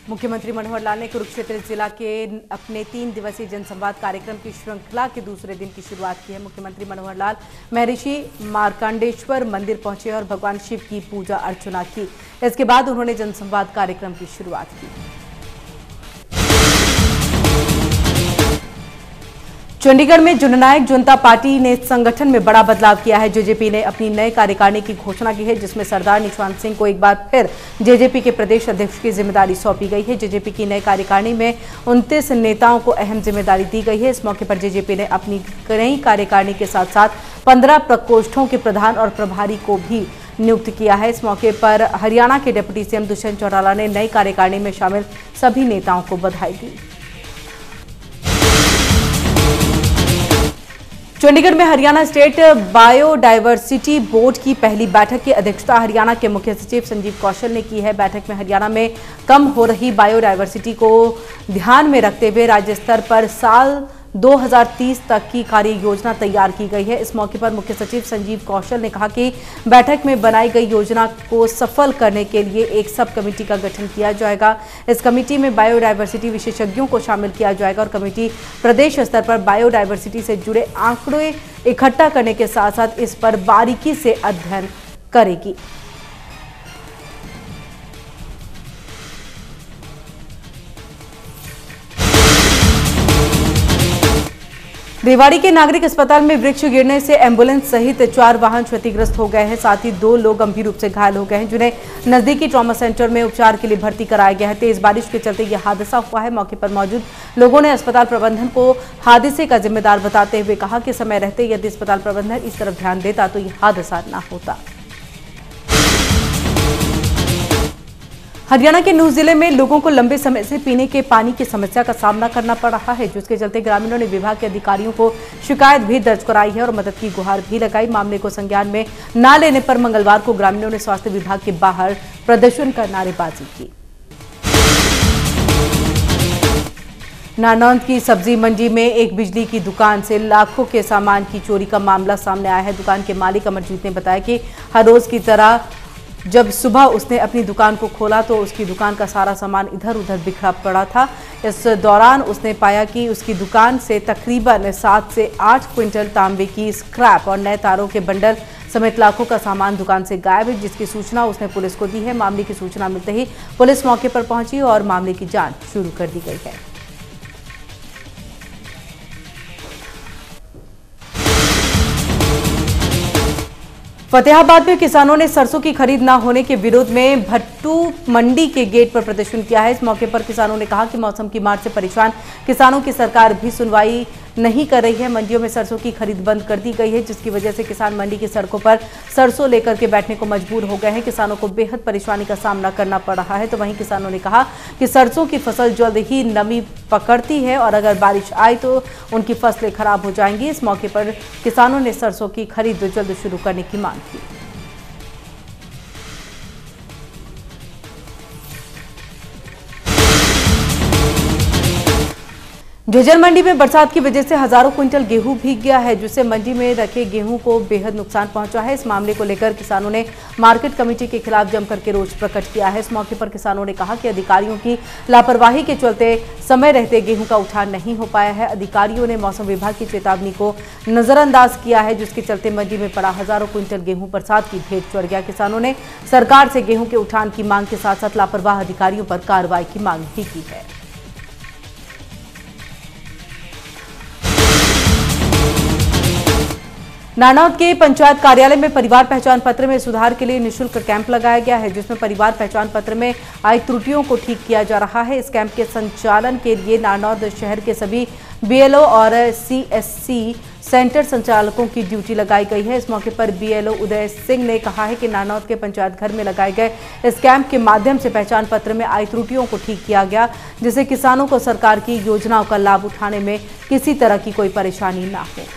मुख्यमंत्री मनोहर लाल ने कुरुक्षेत्र जिला के अपने 3 दिवसीय जनसंवाद कार्यक्रम की श्रृंखला के दूसरे दिन की शुरुआत की है। मुख्यमंत्री मनोहर लाल महर्षि मार्कंडेश्वर मंदिर पहुंचे और भगवान शिव की पूजा अर्चना की। इसके बाद उन्होंने जनसंवाद कार्यक्रम की शुरुआत की। चंडीगढ़ में जननायक जनता पार्टी ने संगठन में बड़ा बदलाव किया है। जेजेपी ने अपनी नई कार्यकारिणी की घोषणा की है, जिसमें सरदार निशांत सिंह को एक बार फिर जेजेपी के प्रदेश अध्यक्ष की जिम्मेदारी सौंपी गई है। जेजेपी की नई कार्यकारिणी में 29 नेताओं को अहम जिम्मेदारी दी गई है। इस मौके पर जेजेपी ने अपनी नई कार्यकारिणी के साथ साथ 15 प्रकोष्ठों के प्रधान और प्रभारी को भी नियुक्त किया है। इस मौके पर हरियाणा के डिप्टी सीएम दुष्यंत चौटाला ने नई कार्यकारिणी में शामिल सभी नेताओं को बधाई दी। चंडीगढ़ में हरियाणा स्टेट बायोडायवर्सिटी बोर्ड की पहली बैठक की अध्यक्षता हरियाणा के मुख्य सचिव संजीव कौशल ने की है। बैठक में हरियाणा में कम हो रही बायोडायवर्सिटी को ध्यान में रखते हुए राज्य स्तर पर साल 2030 तक की कार्य योजना तैयार की गई है। इस मौके पर मुख्य सचिव संजीव कौशल ने कहा कि बैठक में बनाई गई योजना को सफल करने के लिए एक सब कमेटी का गठन किया जाएगा। इस कमेटी में बायोडायवर्सिटी विशेषज्ञों को शामिल किया जाएगा और कमेटी प्रदेश स्तर पर बायोडायवर्सिटी से जुड़े आंकड़े इकट्ठा करने के साथ साथ इस पर बारीकी से अध्ययन करेगी। रेवाड़ी के नागरिक अस्पताल में वृक्ष गिरने से एम्बुलेंस सहित 4 वाहन क्षतिग्रस्त हो गए हैं। साथ ही 2 लोग गंभीर रूप से घायल हो गए हैं, जिन्हें नजदीकी ट्रॉमा सेंटर में उपचार के लिए भर्ती कराया गया है। तेज बारिश के चलते यह हादसा हुआ है। मौके पर मौजूद लोगों ने अस्पताल प्रबंधन को हादसे का जिम्मेदार बताते हुए कहा कि समय रहते यदि अस्पताल प्रबंधन इस तरफ ध्यान देता तो यह हादसा न होता। हरियाणा के नूंह जिले में लोगों को लंबे समय से पीने के पानी की समस्या का सामना करना पड़ रहा है, जिसके चलते ग्रामीणों ने विभाग के अधिकारियों को शिकायत भी दर्ज कराई है और मदद की गुहार भी लगाई। मामले को संज्ञान में न लेने पर मंगलवार को ग्रामीणों ने स्वास्थ्य विभाग के बाहर प्रदर्शन कर नारेबाजी की। नारनौंद की सब्जी मंडी में एक बिजली की दुकान से लाखों के सामान की चोरी का मामला सामने आया है। दुकान के मालिक अमरजीत ने बताया कि हर रोज की तरह जब सुबह उसने अपनी दुकान को खोला तो उसकी दुकान का सारा सामान इधर उधर बिखरा पड़ा था। इस दौरान उसने पाया कि उसकी दुकान से तकरीबन 7 से 8 क्विंटल तांबे की स्क्रैप और नए तारों के बंडल समेत लाखों का सामान दुकान से गायब है, जिसकी सूचना उसने पुलिस को दी है। मामले की सूचना मिलते ही पुलिस मौके पर पहुंची और मामले की जांच शुरू कर दी गई है। फतेहाबाद में किसानों ने सरसों की खरीद न होने के विरोध में भट्टू मंडी के गेट पर प्रदर्शन किया है। इस मौके पर किसानों ने कहा कि मौसम की मार से परेशान किसानों की सरकार भी सुनवाई नहीं कर रही है। मंडियों में सरसों की खरीद बंद कर दी गई है, जिसकी वजह से किसान मंडी की सड़कों पर सरसों लेकर के बैठने को मजबूर हो गए हैं। किसानों को बेहद परेशानी का सामना करना पड़ रहा है। तो वहीं किसानों ने कहा कि सरसों की फसल जल्द ही नमी पकड़ती है और अगर बारिश आए तो उनकी फसलें खराब हो जाएंगी। इस मौके पर किसानों ने सरसों की खरीद जल्द शुरू करने की मांग की। झज्जर मंडी में बरसात की वजह से हजारों क्विंटल गेहूं भीग गया है, जिससे मंडी में रखे गेहूं को बेहद नुकसान पहुंचा है। इस मामले को लेकर किसानों ने मार्केट कमेटी के खिलाफ जमकर के रोष प्रकट किया है। इस मौके पर किसानों ने कहा कि अधिकारियों की लापरवाही के चलते समय रहते गेहूं का उठान नहीं हो पाया है। अधिकारियों ने मौसम विभाग की चेतावनी को नजरअंदाज किया है, जिसके चलते मंडी में पड़ा हजारों क्विंटल गेहूं बरसात की भेंट चढ़ गया। किसानों ने सरकार से गेहूं के उठान की मांग के साथ साथ लापरवाह अधिकारियों पर कार्रवाई की मांग भी की है। नारनौंद के पंचायत कार्यालय में परिवार पहचान पत्र में सुधार के लिए निःशुल्क कैंप लगाया गया है, जिसमें परिवार पहचान पत्र में आई त्रुटियों को ठीक किया जा रहा है। इस कैंप के संचालन के लिए नारनौंद शहर के सभी बीएलओ और सीएससी सेंटर संचालकों की ड्यूटी लगाई गई है। इस मौके पर बीएलओ उदय सिंह ने कहा है कि नारनौंद के पंचायत घर में लगाए गए इस कैंप के माध्यम से पहचान पत्र में आई त्रुटियों को ठीक किया गया, जिससे किसानों को सरकार की योजनाओं का लाभ उठाने में किसी तरह की कोई परेशानी न हो।